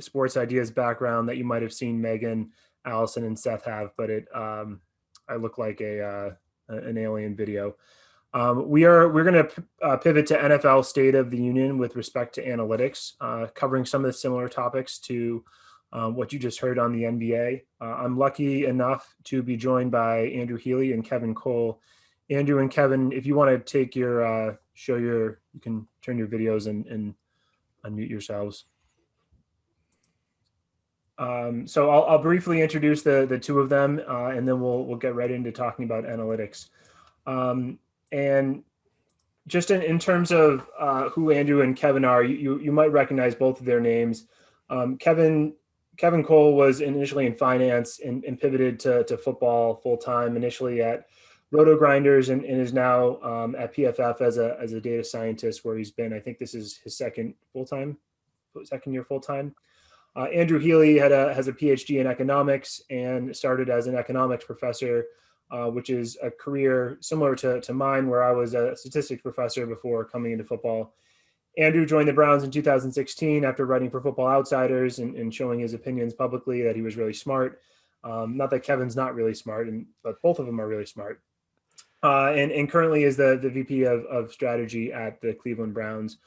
sports ideas background that you might have seen Megan, Allison, and Seth have, but I look like an alien video. We're going to pivot to NFL State of the Union with respect to analytics, covering some of the similar topics to what you just heard on the NBA. I'm lucky enough to be joined by Andrew Healy and Kevin Cole. Andrew and Kevin, if you want to take your you can turn your videos and unmute yourselves. So I'll briefly introduce the two of them, and then we'll get right into talking about analytics. And just in terms of who Andrew and Kevin are, you might recognize both of their names. Kevin Cole was initially in finance and pivoted to football full time, initially at Roto Grinders, and is now at PFF as a data scientist, where he's been. I think this is his second year full time. Andrew Healy has a PhD in economics and started as an economics professor, which is a career similar to mine, where I was a statistics professor before coming into football. Andrew joined the Browns in 2016 after writing for Football Outsiders and showing his opinions publicly that he was really smart. Not that Kevin's not really smart, but both of them are really smart. And currently is the VP of strategy at the Cleveland Browns.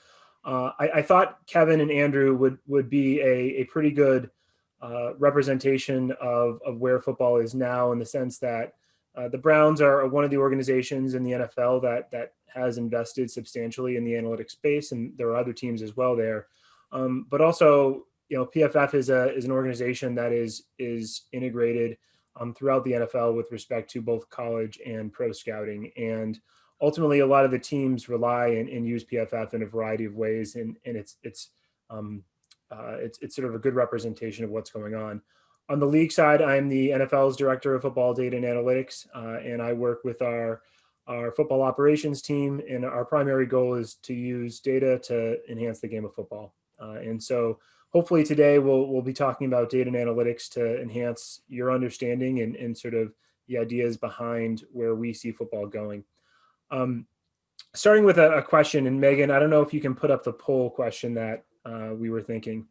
I thought Kevin and Andrew would be a pretty good representation of where football is now, in the sense that the Browns are one of the organizations in the NFL that has invested substantially in the analytics space, and there are other teams as well there. But also, PFF is an organization that is integrated throughout the NFL with respect to both college and pro scouting. And ultimately, a lot of the teams rely and use PFF in a variety of ways, and it's sort of a good representation of what's going on. On the league side, I'm the NFL's director of football data and analytics, and I work with our football operations team, and our primary goal is to use data to enhance the game of football. And so hopefully today we'll be talking about data and analytics to enhance your understanding and sort of the ideas behind where we see football going. Starting with a question, and Megan, I don't know if you can put up the poll question that we were thinking.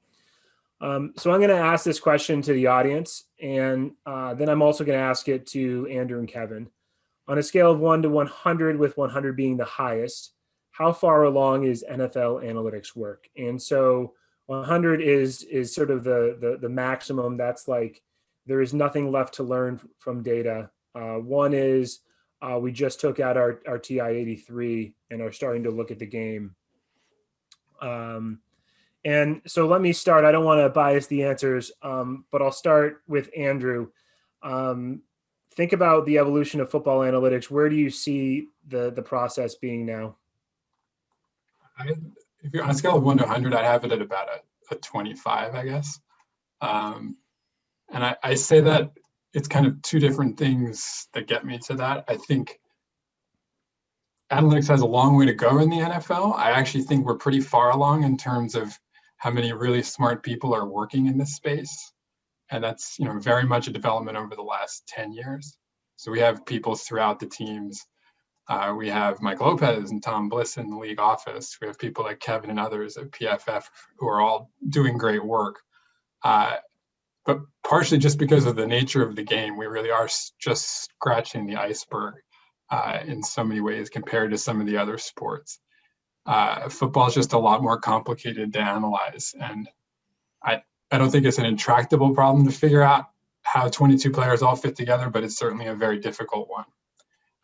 So I'm going to ask this question to the audience, and then I'm also going to ask it to Andrew and Kevin. On a scale of 1 to 100, with 100 being the highest, how far along is NFL analytics work? And so 100 is sort of the maximum. That's like there is nothing left to learn from data. 1 is we just took out our TI 83 and are starting to look at the game. And so let me start. I don't want to bias the answers, but I'll start with Andrew. Think about the evolution of football analytics. Where do you see the process being now? If you're on a scale of 1 to 100, I'd have it at about a 25, I guess. And I say that it's kind of two different things that get me to that. I think analytics has a long way to go in the NFL. I actually think we're pretty far along in terms of how many really smart people are working in this space. And that's very much a development over the last 10 years. So we have people throughout the teams. We have Mike Lopez and Tom Bliss in the league office. We have people like Kevin and others at PFF who are all doing great work. But partially just because of the nature of the game, we really are just scratching the iceberg in so many ways compared to some of the other sports. Football is just a lot more complicated to analyze. And I don't think it's an intractable problem to figure out how 22 players all fit together, but it's certainly a very difficult one.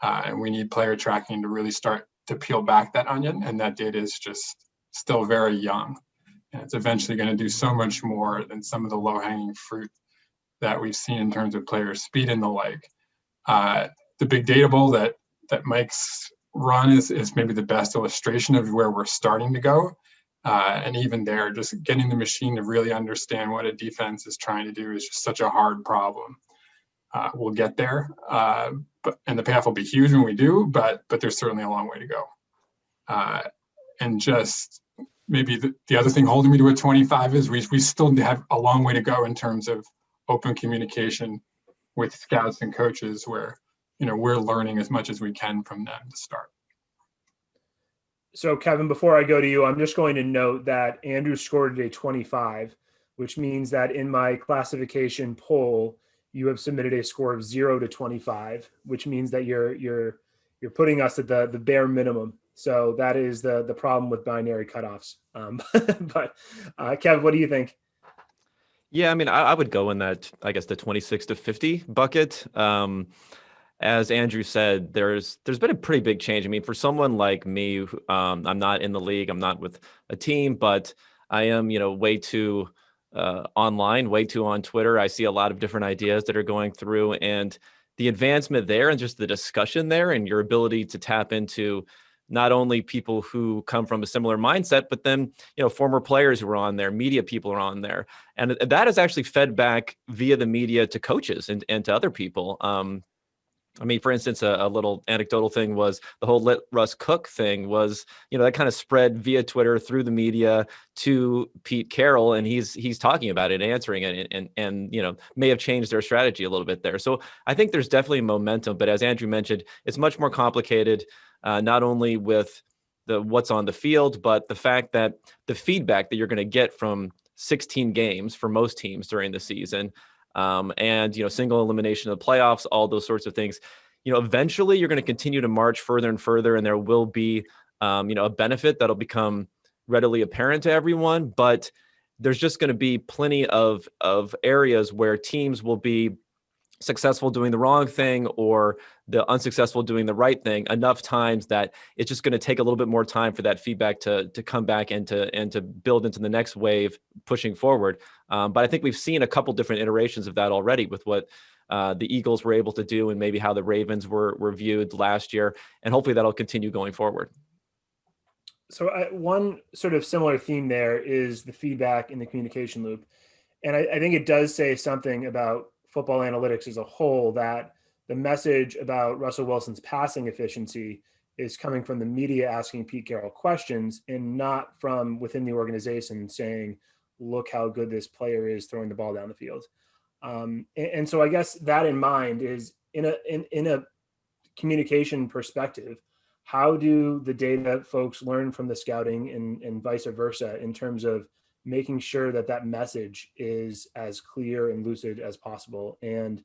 And we need player tracking to really start to peel back that onion. And that data is just still very young. And it's eventually going to do so much more than some of the low-hanging fruit that we've seen in terms of player speed and the like. The big data bowl that Mike's run is maybe the best illustration of where we're starting to go. And even there, just getting the machine to really understand what a defense is trying to do is just such a hard problem. We'll get there, and the payoff will be huge when we do, but there's certainly a long way to go. And just maybe the other thing holding me to a 25 is we still have a long way to go in terms of open communication with scouts and coaches, where we're learning as much as we can from them to start. So Kevin, before I go to you, I'm just going to note that Andrew scored a 25, which means that in my classification poll, you have submitted a score of 0 to 25, which means that you're putting us at the bare minimum. So that is the problem with binary cutoffs. But Kev, what do you think? Yeah, I mean, I would go in that, I guess, the 26 to 50 bucket. As Andrew said, there's been a pretty big change. I mean, for someone like me, I'm not in the league, I'm not with a team, but I am, way too online, way too on Twitter. I see a lot of different ideas that are going through, and the advancement there and just the discussion there and your ability to tap into not only people who come from a similar mindset, but then, former players who are on there, media people are on there. And that is actually fed back via the media to coaches and to other people. I mean, for instance, a little anecdotal thing was the whole Let Russ Cook thing was, that kind of spread via Twitter through the media to Pete Carroll, and he's talking about it, answering it, and may have changed their strategy a little bit there. So I think there's definitely momentum, but as Andrew mentioned, it's much more complicated, not only with what's on the field, but the fact that the feedback that you're going to get from 16 games for most teams during the season. And single elimination of the playoffs, all those sorts of things. Eventually you're going to continue to march further and further, and there will be, a benefit that'll become readily apparent to everyone. But there's just going to be plenty of areas where teams will be successful doing the wrong thing or the unsuccessful doing the right thing enough times that it's just going to take a little bit more time for that feedback to come back and to build into the next wave pushing forward. But I think we've seen a couple different iterations of that already with what the Eagles were able to do and maybe how the Ravens were viewed last year. And hopefully that'll continue going forward. So one sort of similar theme there is the feedback in the communication loop. And I think it does say something about football analytics as a whole, that the message about Russell Wilson's passing efficiency is coming from the media asking Pete Carroll questions and not from within the organization saying, look how good this player is throwing the ball down the field. And so I guess that in mind is in a communication perspective, how do the data folks learn from the scouting and vice versa in terms of making sure that message is as clear and lucid as possible? And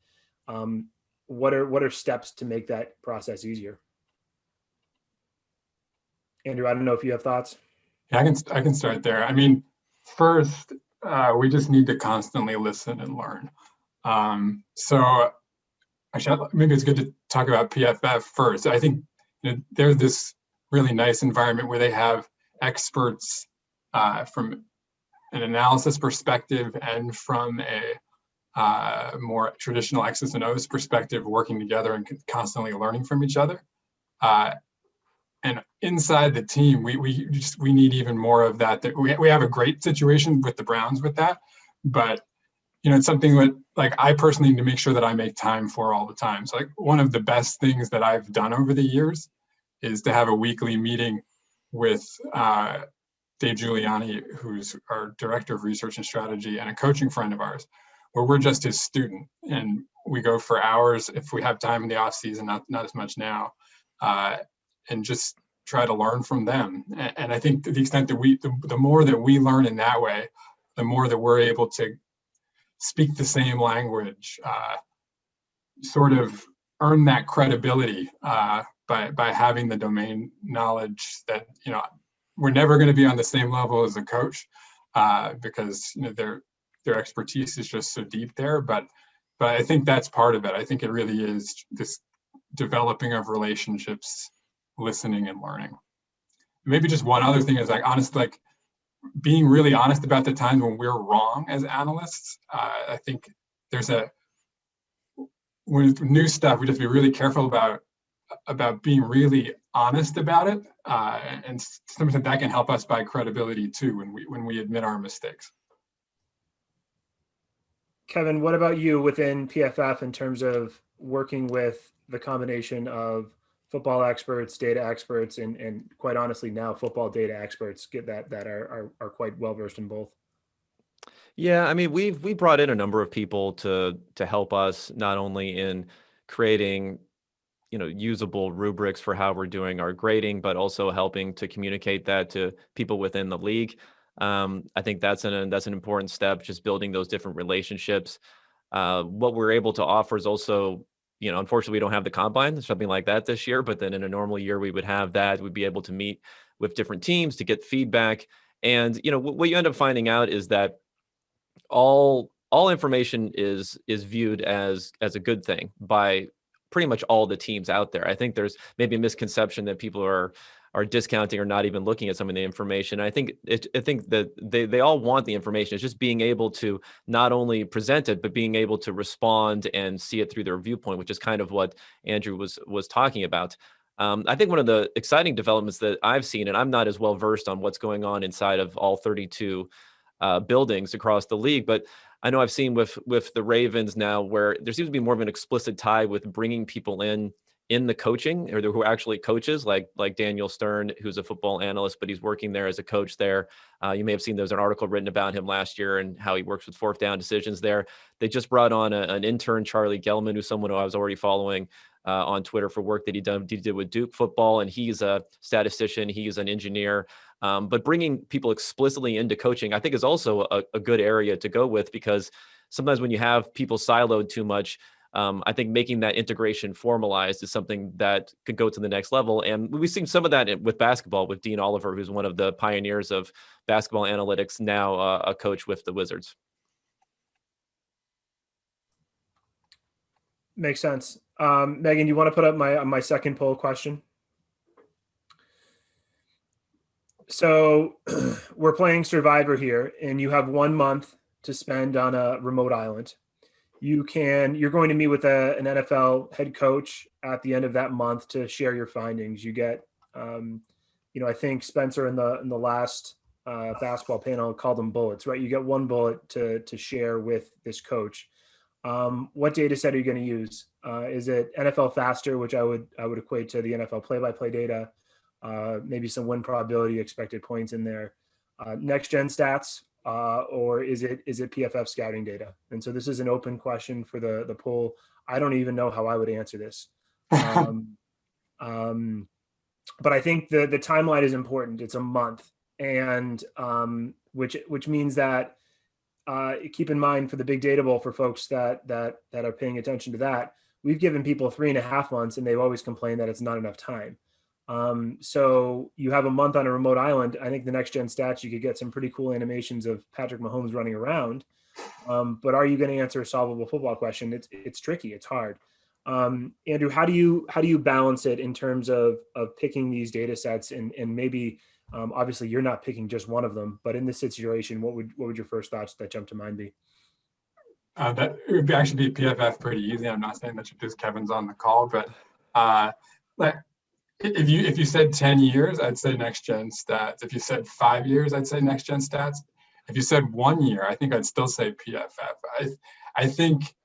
what are steps to make that process easier? Andrew, I don't know if you have thoughts. Yeah, I can start there. I mean, first, we just need to constantly listen and learn. So actually, maybe it's good to talk about PFF first. I think there's this really nice environment where they have experts from an analysis perspective and from a more traditional X's and O's perspective, working together and constantly learning from each other. And inside the team, we need even more of that. We have a great situation with the Browns with that, but it's something that like I personally need to make sure that I make time for all the time. So like one of the best things that I've done over the years is to have a weekly meeting with Dave Giuliani, who's our director of research and strategy and a coaching friend of ours, where we're just his student. And we go for hours if we have time in the off season, not as much now, and just try to learn from them. And I think to the extent that the more that we learn in that way, the more that we're able to speak the same language, sort of earn that credibility by having the domain knowledge that, we're never going to be on the same level as a coach because their expertise is just so deep there. But I think that's part of it. I think it really is this developing of relationships, listening and learning. Maybe just one other thing is being really honest about the times when we're wrong as analysts. I think with new stuff, we just be really careful about being really honest about it, and sometimes that can help us buy credibility too when we admit our mistakes. Kevin, what about you within PFF in terms of working with the combination of football experts, data experts, and quite honestly now football data experts that are quite well versed in both? Yeah, I mean, we brought in a number of people to help us not only in creating usable rubrics for how we're doing our grading, but also helping to communicate that to people within the league. I think that's an important step, just building those different relationships. What we're able to offer is also, unfortunately, we don't have the combine, something like that this year. But then in a normal year, we would have that. We'd be able to meet with different teams to get feedback. And what you end up finding out is that all information is viewed as a good thing by pretty much all the teams out there. I think there's maybe a misconception that people are discounting or not even looking at some of the information. I think that they all want the information. It's just being able to not only present it, but being able to respond and see it through their viewpoint, which is kind of what Andrew was talking about. I think one of the exciting developments that I've seen, and I'm not as well versed on what's going on inside of all 32 buildings across the league, but I know I've seen with the Ravens now where there seems to be more of an explicit tie with bringing people in the coaching, or who are actually coaches, like Daniel Stern, who's a football analyst, but he's working there as a coach there. You may have seen there's an article written about him last year and how he works with fourth down decisions there. They just brought on an intern, Charlie Gelman, who's someone who I was already following on Twitter for work that he did with Duke football, and he's a statistician, he's an engineer. But bringing people explicitly into coaching, I think, is also a good area to go with, because sometimes when you have people siloed too much, I think making that integration formalized is something that could go to the next level. And we've seen some of that with basketball with Dean Oliver, who's one of the pioneers of basketball analytics, now a coach with the Wizards. Makes sense. Megan, you want to put up my second poll question? So we're playing Survivor here, and you have 1 month to spend on a remote island. You're going to meet with an NFL head coach at the end of that month to share your findings. You get, I think Spencer in the last basketball panel called them bullets, right? You get 1 bullet to share with this coach. What data set are you going to use? Is it NFL Faster, which I would equate to the NFL play-by-play data, maybe some win probability, expected points in there, next gen stats, or is it PFF scouting data? And so this is an open question for the poll. I don't even know how I would answer this. But I think the timeline is important. It's a month, and which means that keep in mind for the Big Data Bowl, for folks that are paying attention to that, we've given people 3.5 months, and they've always complained that it's not enough time. So you have a month on a remote island. I think the next gen stats, you could get some pretty cool animations of Patrick Mahomes running around. But are you going to answer a solvable football question? It's tricky. It's hard. Andrew, how do you balance it in terms of picking these data sets and maybe, obviously you're not picking just one of them, but in this situation, what would your first thoughts that jump to mind be? That it would actually be PFF pretty easy. I'm not saying that because Kevin's on the call, but like if you said 10 years, I'd say next gen stats. If you said 5 years, I'd say next gen stats. If you said 1 year, I think I'd still say PFF. I think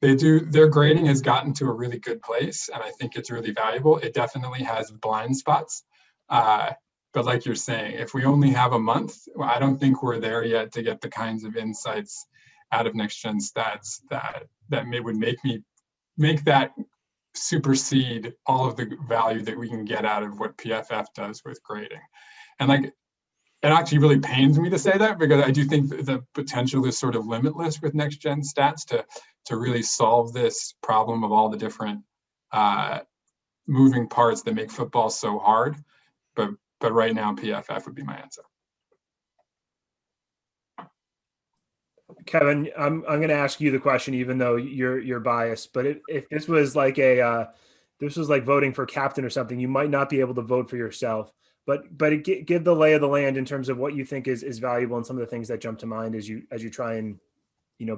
their grading has gotten to a really good place, and I think it's really valuable. It definitely has blind spots. But like you're saying, if we only have a month, I don't think we're there yet to get the kinds of insights out of next gen stats that would make that supersede all of the value that we can get out of what PFF does with grading. And like, it actually really pains me to say that, because I do think the potential is sort of limitless with next gen stats to really solve this problem of all the different moving parts that make football so hard. But right now, PFF would be my answer. Kevin, I'm going to ask you the question, even though you're biased. But if this was like this was like voting for captain or something, you might not be able to vote for yourself. But give the lay of the land in terms of what you think is valuable and some of the things that jump to mind as you try and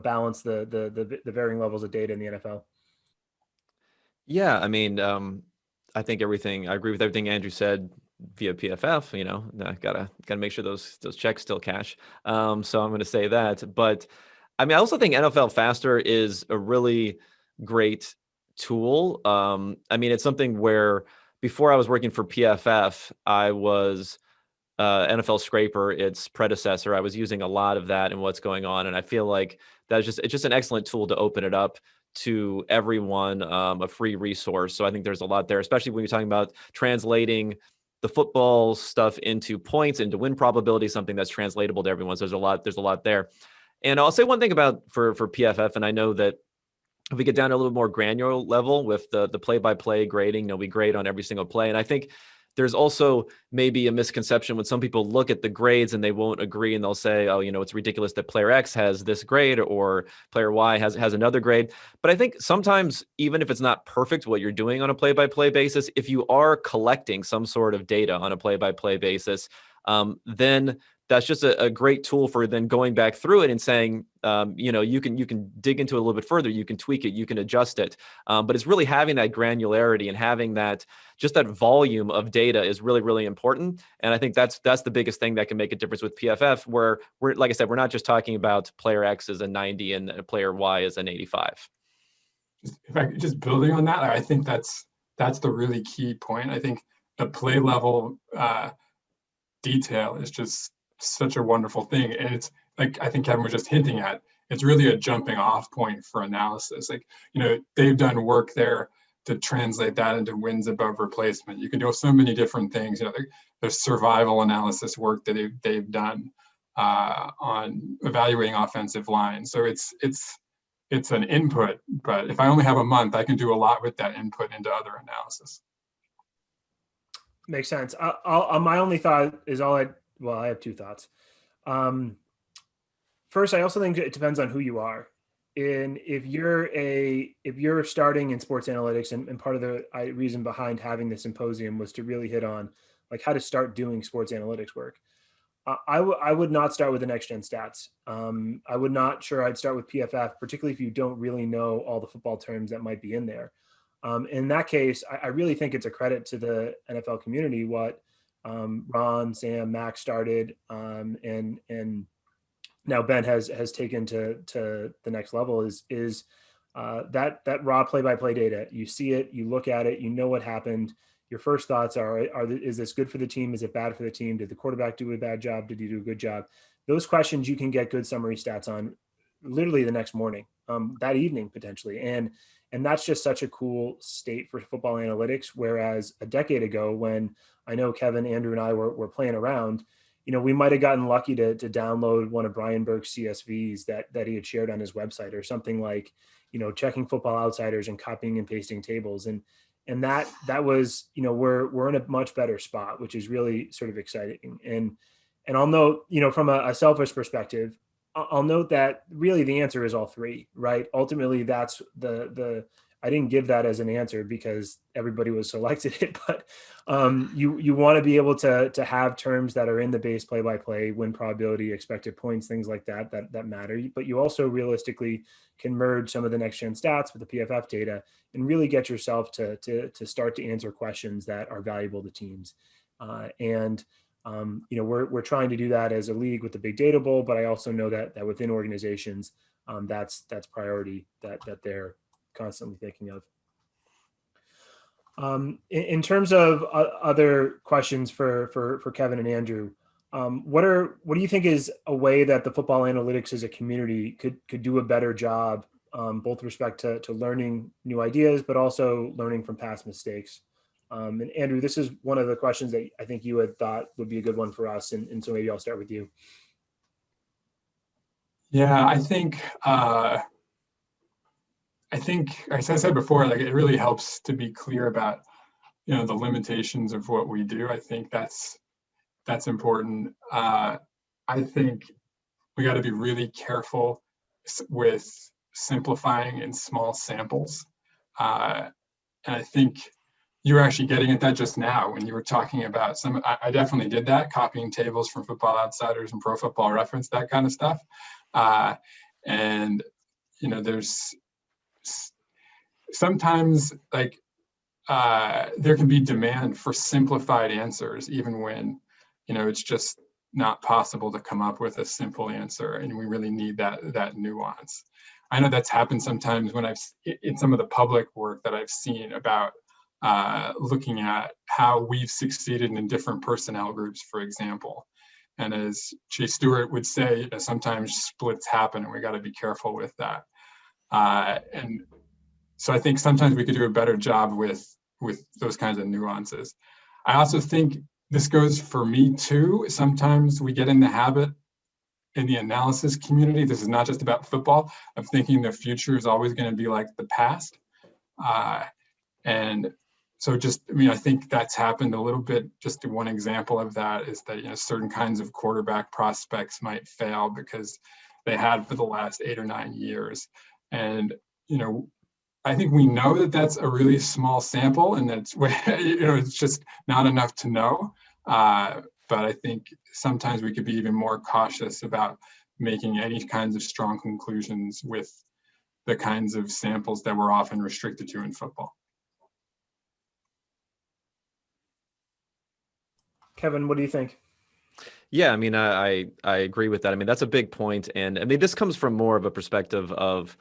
balance the varying levels of data in the NFL. Yeah, I mean, I think I agree with everything Andrew said via PFF. Gotta make sure those checks still cash. So I'm going to say that. But I mean, I also think NFL Faster is a really great tool. I mean, it's something where before I was working for PFF, I was NFL Scraper, its predecessor. I was using a lot of that and what's going on, and I feel like it's just an excellent tool to open it up to everyone, a free resource. So I think there's a lot there, especially when you're talking about translating the football stuff into points, into win probability, something that's translatable to everyone. So there's a lot there. And I'll say one thing about for PFF, and I know that if we get down to a little more granular level with the play-by-play grading, we grade on every single play. And I think there's also maybe a misconception when some people look at the grades and they won't agree and they'll say, oh, it's ridiculous that player X has this grade or player Y has another grade. But I think sometimes, even if it's not perfect what you're doing on a play-by-play basis, if you are collecting some sort of data on a play-by-play basis, then that's just a great tool for then going back through it and saying, you can dig into it a little bit further, you can tweak it, you can adjust it. But it's really having that granularity and having that volume of data is really, really important. And I think that's the biggest thing that can make a difference with PFF, where we're, like I said, we're not just talking about player X is a 90 and player Y is an 85. If I just building on that, I think that's the really key point. I think the play level detail is just such a wonderful thing, and it's like I think Kevin was just hinting at. It's really a jumping off point for analysis. Like, they've done work there to translate that into wins above replacement. You can do so many different things. There's survival analysis work that they've done on evaluating offensive line. So it's an input, but if I only have a month, I can do a lot with that input into other analysis. Makes sense. My only thought is I have two thoughts. First, I also think it depends on who you are. And if you're starting in sports analytics, and part of the reason behind having the symposium was to really hit on like how to start doing sports analytics work. I would not start with the next gen stats. I would not sure I'd start with PFF, particularly if you don't really know all the football terms that might be in there. In that case, I really think it's a credit to the NFL community what Ron, Sam, Max started, and now Ben has taken to the next level is that raw play-by-play data. You see it, you look at it, you know what happened. Your first thoughts is this good for the team? Is it bad for the team? Did the quarterback do a bad job? Did he do a good job? Those questions you can get good summary stats on literally the next morning, that evening potentially. And that's just such a cool state for football analytics. Whereas a decade ago, when I know Kevin, Andrew, and I were playing around, we might have gotten lucky to download one of Brian Burke's CSVs that he had shared on his website, or something like, checking Football Outsiders and copying and pasting tables. And that was, we're in a much better spot, which is really sort of exciting. And I'll note, from a selfish perspective, I'll note that really the answer is all three, right? Ultimately, that's I didn't give that as an answer because everybody was selected it, but you want to be able to have terms that are in the base play-by-play, win probability, expected points, things like that matter. But you also realistically can merge some of the next gen stats with the PFF data and really get yourself to start to answer questions that are valuable to teams. We're trying to do that as a league with the Big Data Bowl, but I also know that within organizations, that's priority that they're constantly thinking of. In terms of other questions for Kevin and Andrew, what do you think is a way that the football analytics as a community could do a better job, both with respect to learning new ideas, but also learning from past mistakes? And Andrew, this is one of the questions that I think you had thought would be a good one for us. And so maybe I'll start with you. Yeah, I think, as I said before, like it really helps to be clear about, the limitations of what we do. I think that's important. I think we got to be really careful with simplifying in small samples. And I think you were actually getting at that just now when you were talking about I definitely did that, copying tables from Football Outsiders and Pro Football Reference, that kind of stuff. And, there's sometimes like there can be demand for simplified answers, even when, it's just not possible to come up with a simple answer. And we really need that nuance. I know that's happened sometimes when in some of the public work that I've seen about looking at how we've succeeded in different personnel groups, for example. And as Chase Stewart would say, sometimes splits happen and we got to be careful with that. And so I think sometimes we could do a better job with those kinds of nuances. I also think this goes for me too. Sometimes we get in the habit in the analysis community, this is not just about football, of thinking the future is always going to be like the past. And so I think that's happened a little bit. Just one example of that is that, certain kinds of quarterback prospects might fail because they had for the last 8 or 9 years. And, I think we know that that's a really small sample and that's, it's just not enough to know. But I think sometimes we could be even more cautious about making any kinds of strong conclusions with the kinds of samples that we're often restricted to in football. Kevin, what do you think? Yeah, I mean, I agree with that. I mean, that's a big point. And I mean, this comes from more of a perspective of,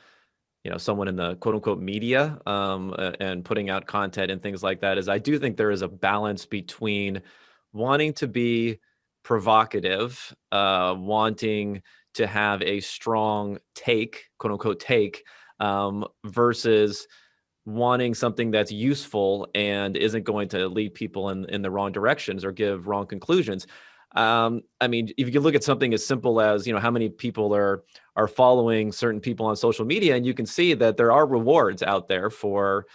someone in the quote unquote media and putting out content and things like that, is I do think there is a balance between wanting to be provocative, wanting to have a strong take, quote unquote take, versus wanting something that's useful and isn't going to lead people in the wrong directions or give wrong conclusions. I mean, if you can look at something as simple as, how many people are following certain people on social media, and you can see that there are rewards out there for,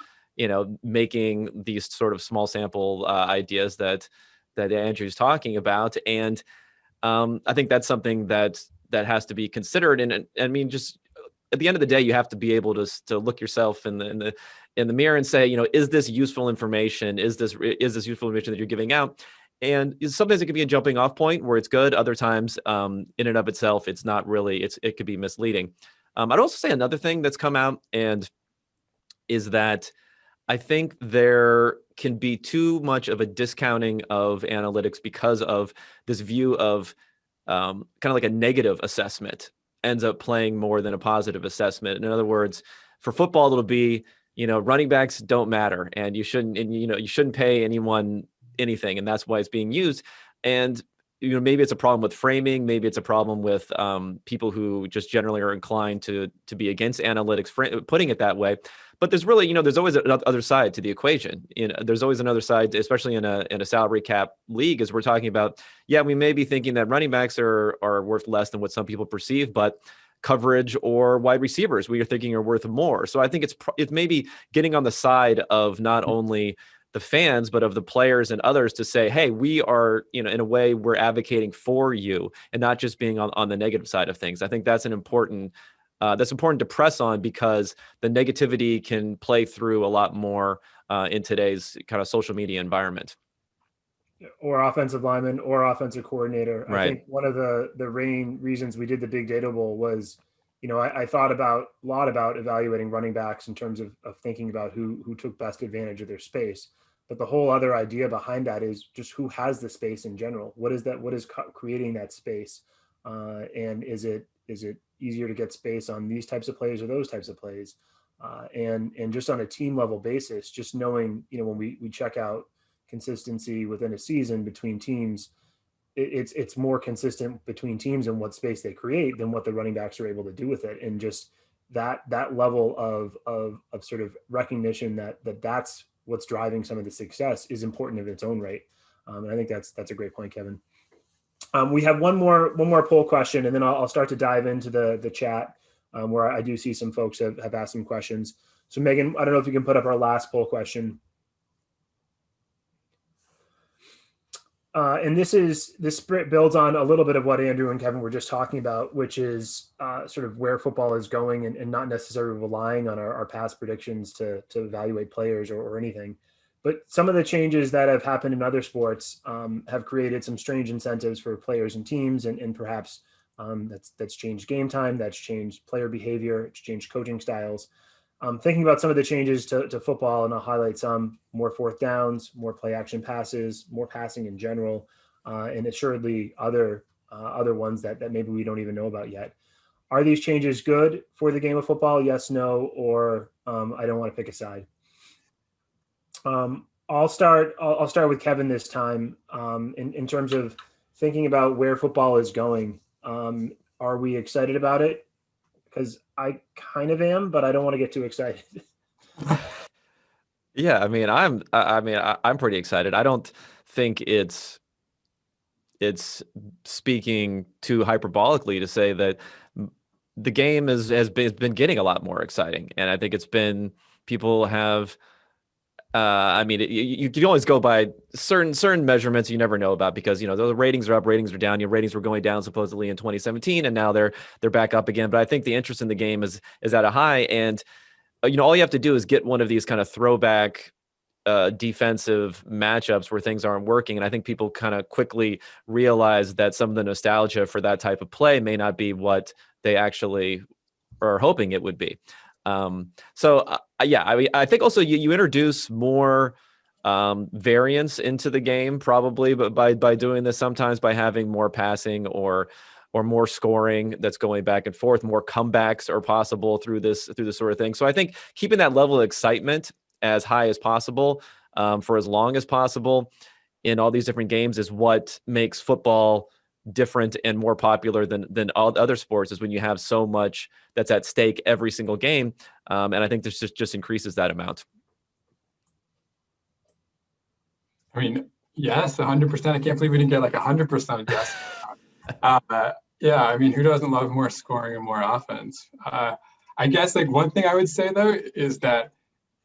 making these sort of small sample ideas that Andrew's talking about. And I think that's something that has to be considered. And I mean, just at the end of the day, you have to be able to look yourself in the mirror and say, is this useful information? Is this useful information that you're giving out? And sometimes it can be a jumping off point where it's good. Other times, in and of itself, it's not really, it could be misleading. I'd also say another thing that's come out and is that I think there can be too much of a discounting of analytics because of this view of kind of like a negative assessment ends up playing more than a positive assessment. In other words, for football, it'll be, running backs don't matter and you shouldn't pay anyone anything. And that's why it's being used. And, maybe it's a problem with framing. Maybe it's a problem with people who just generally are inclined to be against analytics, putting it that way. But there's really, there's always another side to the equation. There's always another side, especially in a salary cap league, as we're talking about. Yeah, we may be thinking that running backs are worth less than what some people perceive, but coverage or wide receivers we are thinking are worth more. So I think it's maybe getting on the side of not only the fans, but of the players and others to say, hey, we are, in a way we're advocating for you and not just being on the negative side of things. I think that's important to press on because the negativity can play through a lot more in today's kind of social media environment. Or offensive lineman or offensive coordinator. Right. I think one of the main reasons we did the Big Data Bowl was, I thought a lot about evaluating running backs in terms of thinking about who took best advantage of their space. But the whole other idea behind that is just who has the space in general. What is that? What is creating that space? And is it easier to get space on these types of plays or those types of plays? And just on a team level basis, just knowing, when we check out consistency within a season between teams, it's more consistent between teams and what space they create than what the running backs are able to do with it. And just that level of sort of recognition that's what's driving some of the success is important in its own right. And I think that's a great point, Kevin. We have one more poll question, and then I'll start to dive into the chat where I do see some folks have asked some questions. So Megan, I don't know if you can put up our last poll question. And this builds on a little bit of what Andrew and Kevin were just talking about, which is sort of where football is going and not necessarily relying on our past predictions to evaluate players or anything. But some of the changes that have happened in other sports have created some strange incentives for players and teams, and perhaps that's changed game time, that's changed player behavior, it's changed coaching styles. Thinking about some of the changes to football, and I'll highlight some: more fourth downs, more play action passes, more passing in general, and assuredly other ones that maybe we don't even know about yet. Are these changes good for the game of football? Yes, no, or I don't want to pick a side. I'll start with Kevin this time. In terms of thinking about where football is going, are we excited about it? Because I kind of am, but I don't want to get too excited. Yeah, I mean, I'm pretty excited. I don't think it's it's speaking too hyperbolically to say that the game has been getting a lot more exciting. And I think it's been, people have, I mean, you can always go by certain measurements you never know about, because, the ratings are up, ratings are down. Ratings were going down supposedly in 2017, and now they're back up again. But I think the interest in the game is at a high, and all you have to do is get one of these kind of throwback defensive matchups where things aren't working, and I think people kind of quickly realize that some of the nostalgia for that type of play may not be what they actually are hoping it would be. Yeah, I mean, I think also you introduce more variance into the game, probably, but by doing this, sometimes by having more passing or more scoring that's going back and forth, more comebacks are possible through this sort of thing. So I think keeping that level of excitement as high as possible for as long as possible in all these different games is what makes football different and more popular than all other sports, is when you have so much that's at stake every single game. And I think this just increases that amount. I mean, yes, 100%. I can't believe we didn't get like 100% yes. Yeah, I mean, who doesn't love more scoring and more offense? I guess like one thing I would say though is that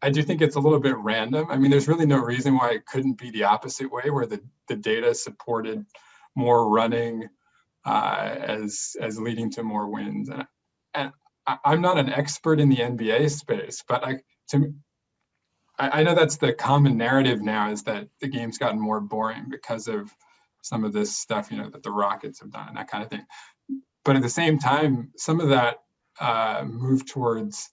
I do think it's a little bit random. I mean, there's really no reason why it couldn't be the opposite way, where the data supported more running as leading to more wins. And I'm not an expert in the NBA space, but I know that's the common narrative now, is that the game's gotten more boring because of some of this stuff, that the Rockets have done and that kind of thing. But at the same time, some of that move towards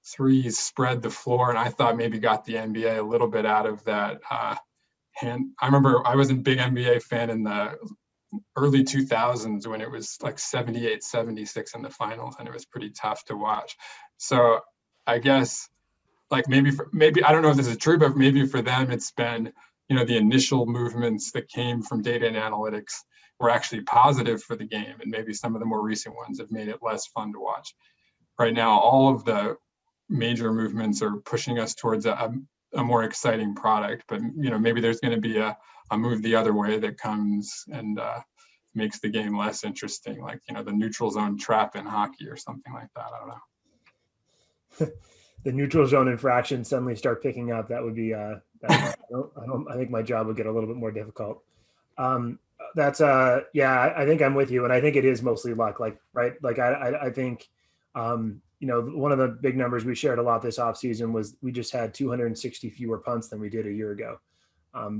threes spread the floor, and I thought maybe got the NBA a little bit out of that hand. I remember I was a big NBA fan in the early 2000s when it was like 78-76 in the finals, and it was pretty tough to watch. So I guess like maybe I don't know if this is true, but maybe for them it's been, the initial movements that came from data and analytics were actually positive for the game, and maybe some of the more recent ones have made it less fun to watch. Right now, all of the major movements are pushing us towards a more exciting product, but maybe there's going to be a move the other way that comes and makes the game less interesting, like the neutral zone trap in hockey or something like that. I don't know. The neutral zone infractions suddenly start picking up. That would be I think my job would get a little bit more difficult. Yeah, I think I'm with you, and I think it is mostly luck. Like, right, like I think one of the big numbers we shared a lot this offseason was we just had 260 fewer punts than we did a year ago.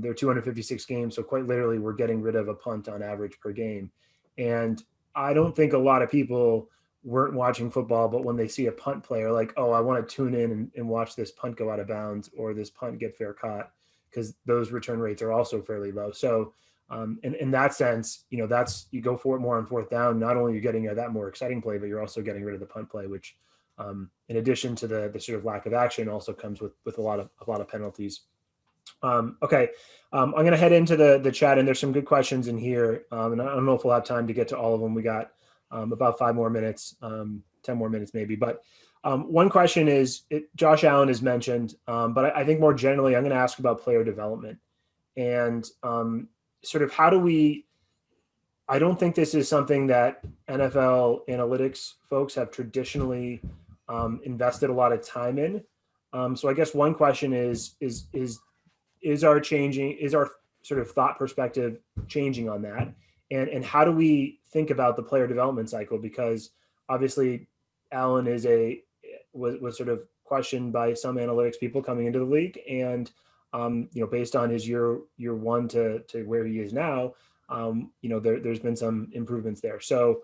There are 256 games, so quite literally we're getting rid of a punt on average per game. And I don't think a lot of people weren't watching football, but when they see a punt player, like, oh, I want to tune in and watch this punt go out of bounds or this punt get fair caught, because those return rates are also fairly low. So in that sense, that's, you go for it more on fourth down. Not only are you getting that more exciting play, but you're also getting rid of the punt play, which in addition to the sort of lack of action also comes with a lot of penalties. Okay. I'm going to head into the chat, and there's some good questions in here. And I don't know if we'll have time to get to all of them. We got about 5 more minutes, 10 more minutes maybe. But one question is, Josh Allen is mentioned, but I think more generally, I'm going to ask about player development and sort of how do we, I don't think this is something that NFL analytics folks have traditionally invested a lot of time in. So I guess one question is our sort of thought perspective changing on that? And how do we think about the player development cycle? Because obviously Allen was sort of questioned by some analytics people coming into the league, and based on his year one to where he is now, there's been some improvements there. So,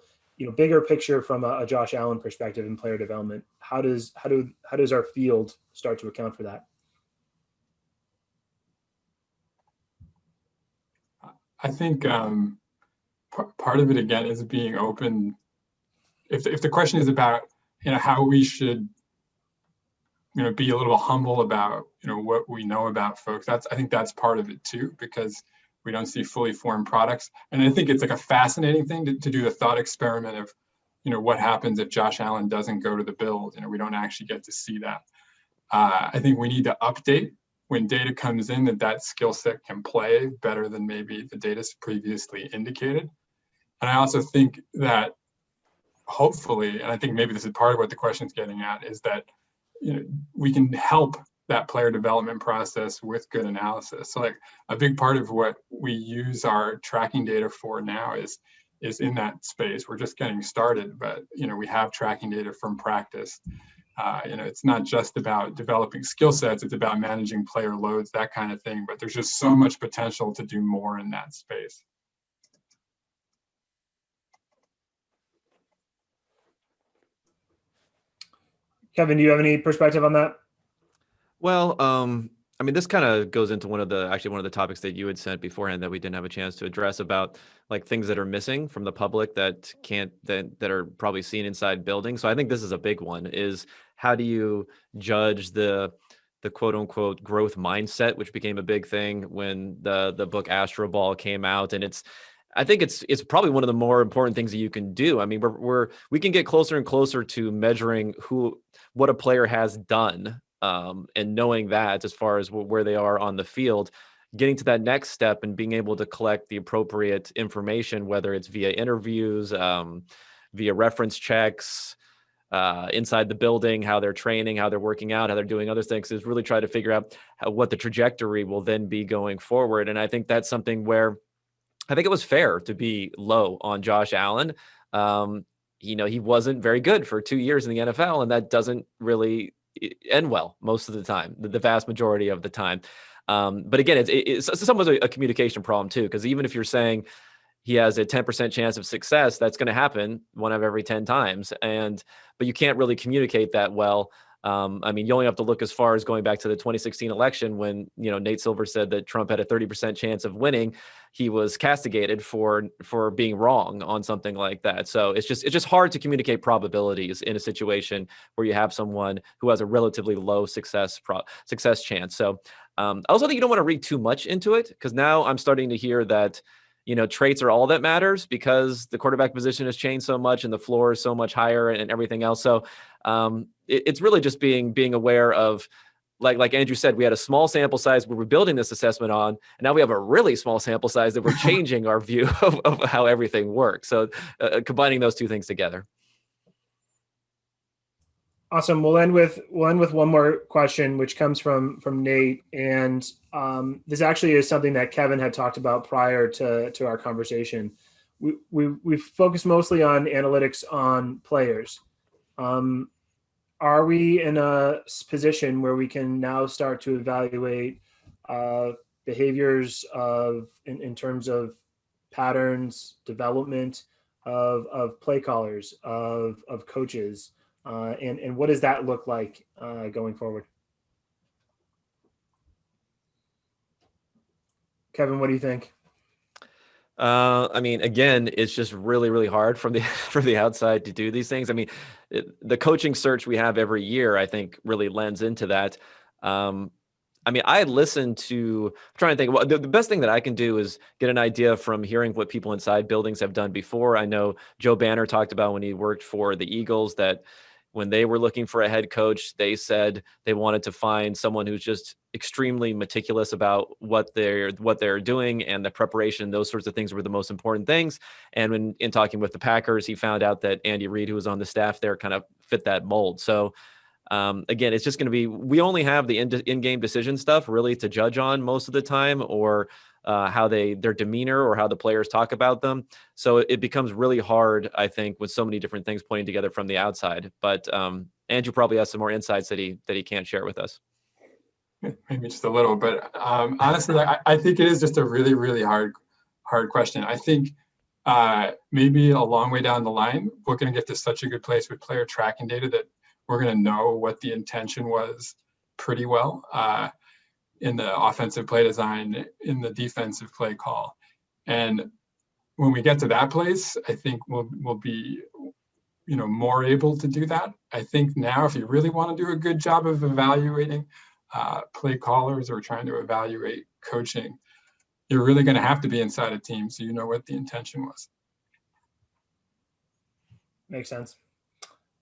bigger picture from a Josh Allen perspective in player development, how does our field start to account for that? I think part of it again is being open. If the question is about how we should be a little humble about what we know about folks, I think that's part of it too, because we don't see fully formed products. And I think it's like a fascinating thing to do the thought experiment of what happens if Josh Allen doesn't go to the Bills. We don't actually get to see that. I think we need to update when data comes in, that skill set can play better than maybe the data's previously indicated. And I also think that hopefully, and I think maybe this is part of what the question's getting at, is that we can help that player development process with good analysis. So like a big part of what we use our tracking data for now is in that space. We're just getting started, but we have tracking data from practice. It's not just about developing skill sets, it's about managing player loads, that kind of thing. But there's just so much potential to do more in that space. Kevin, do you have any perspective on that? Well, I mean, this kind of goes into one of the topics that you had sent beforehand that we didn't have a chance to address, about like things that are missing from the public that are probably seen inside buildings. So I think this is a big one, is how do you judge the quote unquote growth mindset, which became a big thing when the book Astro Ball came out. And I think it's probably one of the more important things that you can do. I mean, we can get closer and closer to measuring what a player has done, and knowing that as far as where they are on the field, getting to that next step and being able to collect the appropriate information, whether it's via interviews, via reference checks, inside the building, how they're training, how they're working out, how they're doing other things, is really try to figure out what the trajectory will then be going forward. And I think that's something where I think it was fair to be low on Josh Allen. He wasn't very good for 2 years in the NFL, and that doesn't really end well most of the time, the vast majority of the time. But again, it's somewhat a communication problem too, because even if you're saying he has a 10% chance of success, that's going to happen 1 of every 10 times. But you can't really communicate that well. I mean, you only have to look as far as going back to the 2016 election when, Nate Silver said that Trump had a 30% chance of winning. He was castigated for being wrong on something like that. So it's just hard to communicate probabilities in a situation where you have someone who has a relatively low success chance. So I also think you don't want to read too much into it, because now I'm starting to hear that traits are all that matters, because the quarterback position has changed so much and the floor is so much higher and everything else. So it's really just being aware of, like Andrew said, we had a small sample size we were building this assessment on, and now we have a really small sample size that we're changing our view of how everything works. So combining those two things together. Awesome. We'll end with one more question, which comes from Nate, and this actually is something that Kevin had talked about prior to our conversation. We've focused mostly on analytics on players. Are we in a position where we can now start to evaluate behaviors in terms of patterns, development of play callers, of coaches? And what does that look like going forward? Kevin, what do you think? I mean, again, it's just really, really hard from the outside to do these things. I mean, the coaching search we have every year, I think, really lends into that. I mean, I listen to, I'm trying to think, well, the best thing that I can do is get an idea from hearing what people inside buildings have done before. I know Joe Banner talked about when he worked for the Eagles that when they were looking for a head coach, they said they wanted to find someone who's just extremely meticulous about what they're doing, and the preparation, those sorts of things were the most important things. And when in talking with the Packers, he found out that Andy Reid, who was on the staff there, kind of fit that mold. So again, it's just going to be, we only have the in-game decision stuff really to judge on most of the time, or how their demeanor or how the players talk about them. So it becomes really hard, I think, with so many different things pointing together from the outside. But Andrew probably has some more insights that he can't share with us. Maybe just a little, but honestly, I think it is just a really, really hard question. I think maybe a long way down the line, we're going to get to such a good place with player tracking data that we're going to know what the intention was pretty well in the offensive play design, in the defensive play call. And when we get to that place, I think we'll be more able to do that. I think now, if you really want to do a good job of evaluating play callers or trying to evaluate coaching, you're really going to have to be inside a team so you know what the intention was. Makes sense.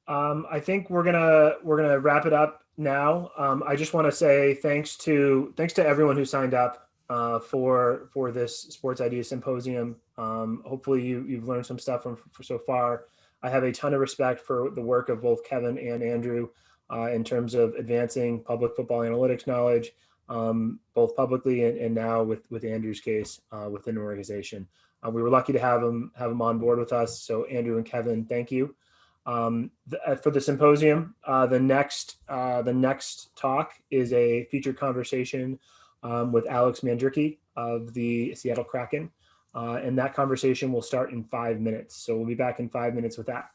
I think we're gonna wrap it up now. I just want to say thanks to everyone who signed up for this Sports Ideas Symposium. Hopefully you've learned some stuff from for so far. I have a ton of respect for the work of both Kevin and Andrew in terms of advancing public football analytics knowledge, both publicly and now with Andrew's case within an organization. We were lucky to have him on board with us. So Andrew and Kevin, thank you. For the symposium, the next talk is a featured conversation with Alex Mandrycky of the Seattle Kraken, and that conversation will start in 5 minutes. So we'll be back in 5 minutes with that.